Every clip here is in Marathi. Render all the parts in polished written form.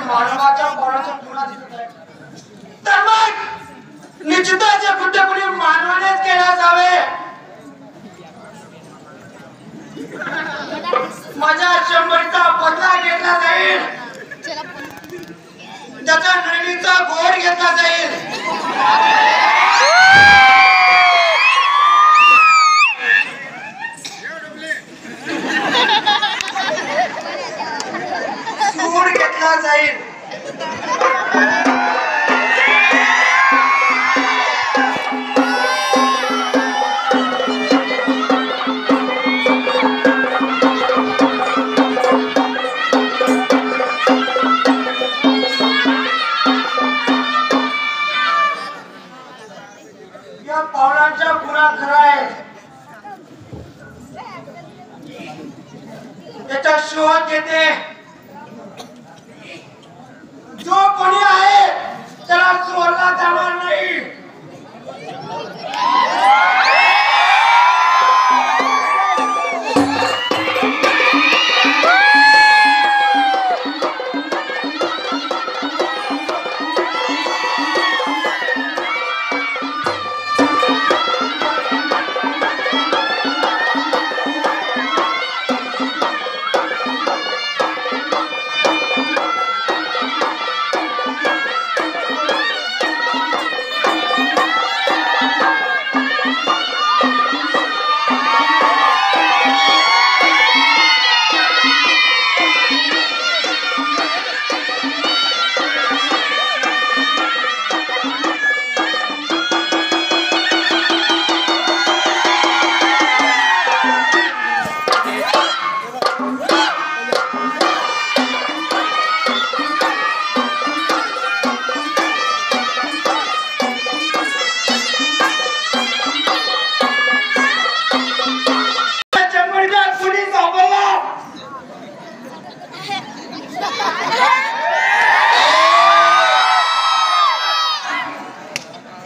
मानवाच्या पोराचा गुन्हा दिसत आहे तर मग निश्चितच हे कुठे कुठे मानवानेच केला जावे। माझ्या 100चा बदला घेतला जाईल, त्याचा नळीचा गोड घेतला जाईल। सूड घेतला जाईल। या पावलांच्या गुन्हा खरा आहे, त्याचा शोध घेते। जो कोणी आहे त्याला चोरला जाणार नाही।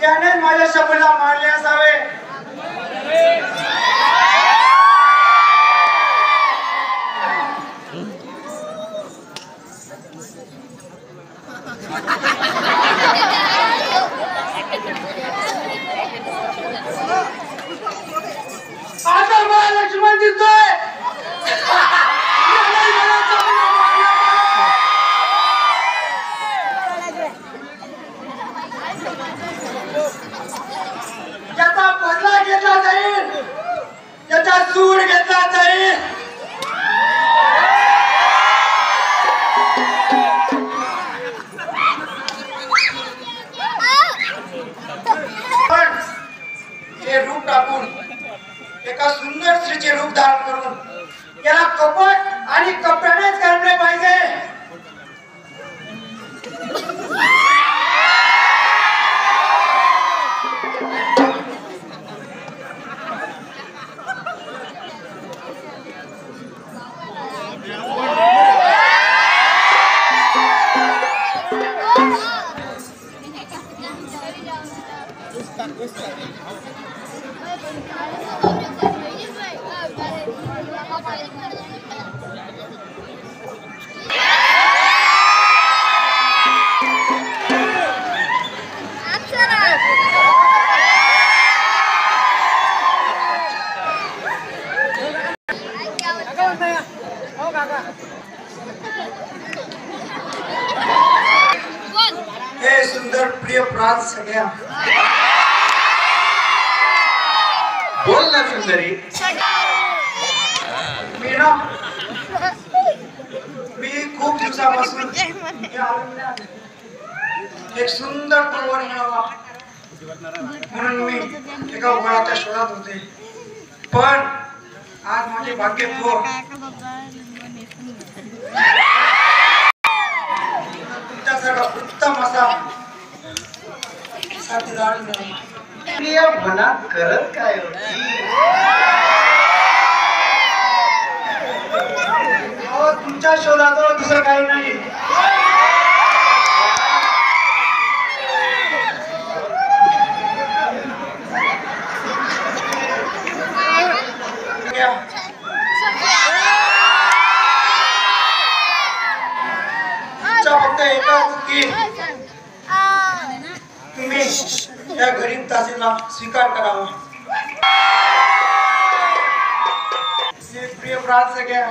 त्याने माझ्या शब्दाला मारले असावे। आता मला लक्ष्मण दिसतोय। त्याचा बदला घेतला जाईल, त्याचा सूड घेतला जाईल। पण हे रूप टाकून एका सुंदर स्त्रीचे रूप धारण करून याला कपट आणि कपड्यानेच करणे पाहिजे। हे सुंदर प्रिय प्राण सगळ्या, बोल ना सुंदरी। मी ना दिवसापासून या अरण्यात एक सुंदर परिवार मिळावा म्हणून मी एका वडाच्या शोधात होते, पण आज माझे भाग्य तुमच्यासारखा उत्तम असा साथीदार मिळाला. या मनात करत काय होती? तुमच्या शोधात दुसरं काही नाही. फक्त एकच की तुम्ही या गरीब दासीला स्वीकार करावा. प्रिय प्राण सगळ्या